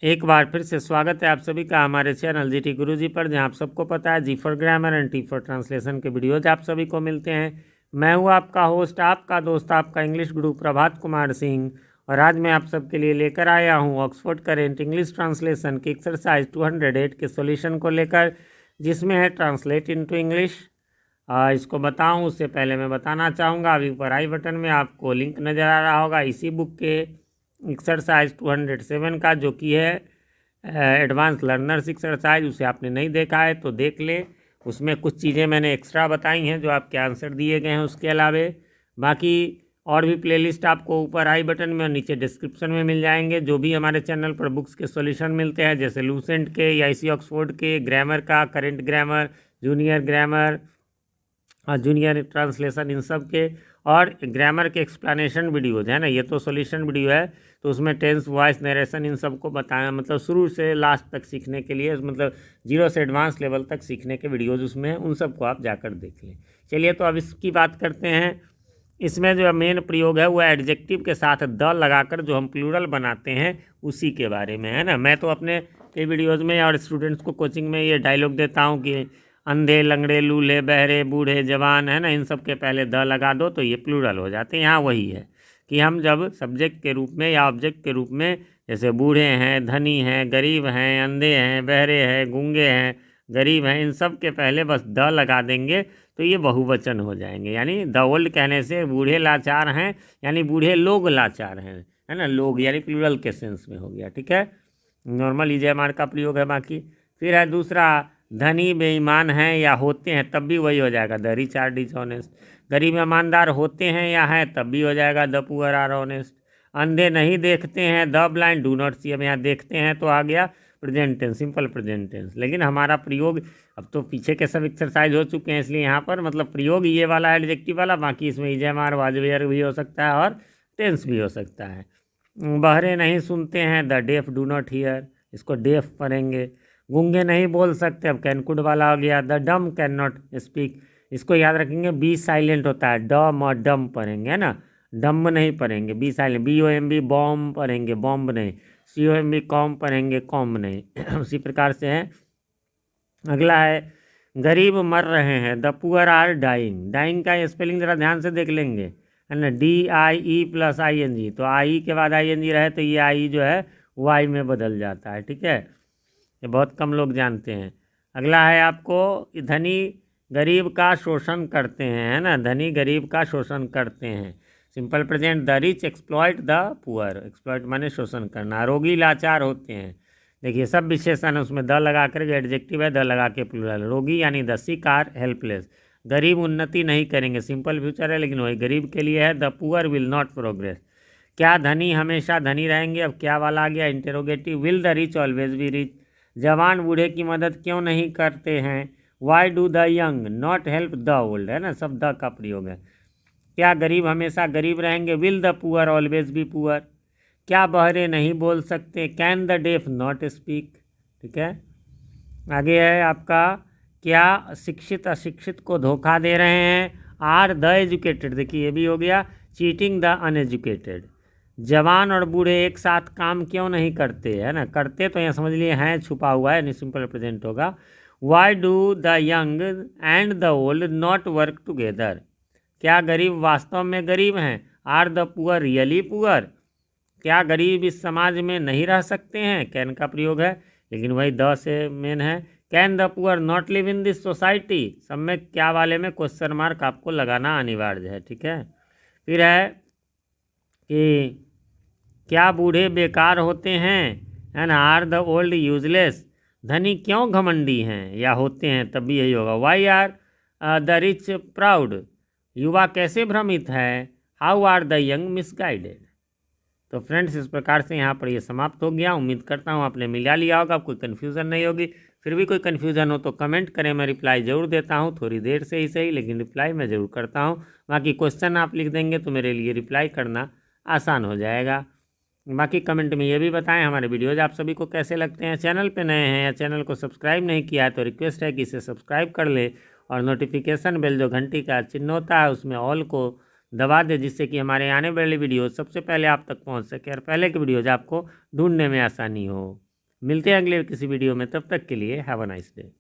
एक बार फिर से स्वागत है आप सभी का हमारे चैनल जीटी गुरुजी पर, जहां आप सबको पता है G for grammar and T for translation के वीडियोज आप सभी को मिलते हैं। मैं हूं आपका होस्ट, आपका दोस्त, आपका इंग्लिश गुरु प्रभात कुमार सिंह। और आज मैं आप सबके लिए लेकर आया हूं ऑक्सफोर्ड करेंट इंग्लिश ट्रांसलेशन की एक्सरसाइज 208 के सॉल्यूशन को लेकर, जिसमें है ट्रांसलेट इनटू इंग्लिश। इसको बताऊं उससे पहले मैं बताना चाहूँगा, अभी ऊपर आई बटन में आपको लिंक नज़र आ रहा होगा इसी बुक के एक्सरसाइज 207 का, जो कि है एडवांस लर्नर्स एक्सरसाइज। उसे आपने नहीं देखा है तो देख ले, उसमें कुछ चीज़ें मैंने एक्स्ट्रा बताई हैं जो आपके आंसर दिए गए हैं। उसके अलावा बाकी और भी प्लेलिस्ट आपको ऊपर आई बटन में और नीचे डिस्क्रिप्शन में मिल जाएंगे। जो भी हमारे चैनल पर बुक्स के सॉल्यूशन मिलते हैं, जैसे लूसेंट के या इसी ऑक्सफोर्ड के, ग्रामर का, current grammar, junior grammar, junior translation, इन सब के, और ग्रामर के एक्सप्लेनेशन वीडियोज़ है ना। ये तो सॉल्यूशन वीडियो है, तो उसमें टेंस, वॉइस, नरेशन, इन सब को बताया, मतलब शुरू से लास्ट तक सीखने के लिए, मतलब जीरो से एडवांस लेवल तक सीखने के वीडियोज़ उसमें हैं, उन सबको आप जाकर देख लें। चलिए तो अब इसकी बात करते हैं। इसमें जो मेन प्रयोग है वो एडजेक्टिव के साथ द लगाकर जो हम प्लूरल बनाते हैं उसी के बारे में है ना। मैं तो अपने कई वीडियोज़ में और स्टूडेंट्स को कोचिंग में ये डायलॉग देता हूँ कि अंधे, लंगड़े, लूले, बहरे, बूढ़े, जवान है ना, इन सब के पहले द लगा दो तो ये प्लूरल हो जाते हैं। यहाँ वही है कि हम जब सब्जेक्ट के रूप में या ऑब्जेक्ट के रूप में, जैसे बूढ़े हैं, धनी हैं, गरीब हैं, अंधे हैं, बहरे हैं, गूंगे हैं, गरीब हैं, इन सब के पहले बस द लगा देंगे तो ये बहुवचन हो जाएंगे। यानी द ओल्ड कहने से बूढ़े लाचार हैं, यानी बूढ़े लोग लाचार हैं, है ना। लोग यानी प्लूरल के सेंस में हो गया, ठीक है। नॉर्मल ईजेमार का प्रयोग है। बाकी फिर है दूसरा, धनी बेईमान हैं या होते हैं, तब भी वही हो जाएगा, द रिच आर डिसऑनेस्ट। गरीब ईमानदार होते हैं या हैं, तब भी हो जाएगा, द पुअर आर ऑनेस्ट। अंधे नहीं देखते हैं, the blind do not see. अब यहाँ देखते हैं तो आ गया present tense, simple present tense. लेकिन हमारा प्रयोग, अब तो पीछे के सब एक्सरसाइज हो चुके हैं, इसलिए यहाँ पर मतलब प्रयोग ये वाला है एडजेक्टिव वाला। बाकी इसमें ईजेमार, वाजवेयर भी हो सकता है और टेंस भी हो सकता है। बहरे नहीं सुनते हैं, the deaf do not hear, इसको डेफ पढ़ेंगे। गूंगे नहीं बोल सकते, अब कैन कुड वाला हो गया, द डम कैन नॉट स्पीक। इसको याद रखेंगे, बी साइलेंट होता है, डम और डम पढ़ेंगे, है ना। डम नहीं पढ़ेंगे, बी साइलेंट। BOMB बॉम्ब पढ़ेंगे, बॉम्ब नहीं। COMB कॉम पढ़ेंगे, कॉम नहीं। उसी प्रकार से है। अगला है, गरीब मर रहे हैं, the poor are dying. Dying का स्पेलिंग जरा ध्यान से देख लेंगे, है ना। DIE+ING, तो आई के बाद ING रहे तो ये आई जो है वाई में बदल जाता है, ठीक है। ये बहुत कम लोग जानते हैं। अगला है आपको, धनी गरीब का शोषण करते हैं, है ना। धनी गरीब का शोषण करते हैं, simple present. The rich exploit the poor, exploit माने शोषण करना। रोगी लाचार होते हैं, देखिए सब विशेषण है उसमें, द लगा कर, एडजेक्टिव है, द लगा के प्लूरल। रोगी यानी द सिक आर हेल्पलेस। गरीब उन्नति नहीं करेंगे, सिंपल फ्यूचर है लेकिन वही गरीब के लिए है, the poor will not progress. क्या धनी हमेशा धनी रहेंगे, अब क्या वाला आ गया, interrogative. Will the rich always be rich. जवान बूढ़े की मदद क्यों नहीं करते हैं, Y do the young not help the old, है ना, सब द का प्रयोग है। क्या गरीब हमेशा गरीब रहेंगे, will the poor always be poor. क्या बहरे नहीं बोल सकते, can the deaf not speak, ठीक है। आगे है आपका, क्या शिक्षित अशिक्षित को धोखा दे रहे हैं, आर द एजुकेटेड, देखिए ये भी हो गया, चीटिंग द अनएजुकेटेड। जवान और बूढ़े एक साथ काम क्यों नहीं करते, है ना। करते तो यहाँ समझ लिए हैं छुपा हुआ है, सिंपल प्रेजेंट होगा। Why do the young and the old not work together. क्या गरीब वास्तव में गरीब हैं, are the poor really poor. क्या गरीब इस समाज में नहीं रह सकते हैं, कैन का प्रयोग है लेकिन वही द से मेन है। Can the poor not live in this society, सब में क्या वाले में क्वेश्चन मार्क आपको लगाना अनिवार्य है, ठीक है। फिर है कि क्या बूढ़े बेकार होते हैं, है ना, आर द ओल्ड यूजलेस। धनी क्यों घमंडी हैं या होते हैं, तब भी यही होगा, why are the rich proud. युवा कैसे भ्रमित है, how are the young misguided. तो फ्रेंड्स इस प्रकार से यहाँ पर ये समाप्त हो गया। उम्मीद करता हूँ आपने मिला लिया होगा, कोई कन्फ्यूज़न नहीं होगी। फिर भी कोई कन्फ्यूज़न हो तो कमेंट करें, मैं रिप्लाई ज़रूर देता हूँ, थोड़ी देर से ही सही लेकिन रिप्लाई मैं ज़रूर करता हूँ। बाकी क्वेश्चन आप लिख देंगे तो मेरे लिए रिप्लाई करना आसान हो जाएगा। बाकी कमेंट में ये भी बताएं हमारे वीडियोज़ आप सभी को कैसे लगते हैं। चैनल पे नए हैं या चैनल को सब्सक्राइब नहीं किया है तो रिक्वेस्ट है कि इसे सब्सक्राइब कर ले और नोटिफिकेशन बेल जो घंटी का चिन्ह होता है उसमें ऑल को दबा दे, जिससे कि हमारे आने वाली वीडियो सबसे पहले आप तक पहुंच सके और पहले की वीडियोज़ आपको ढूंढने में आसानी हो। मिलते हैं अगले किसी वीडियो में, तब तक के लिए हैव अ नाइस डे।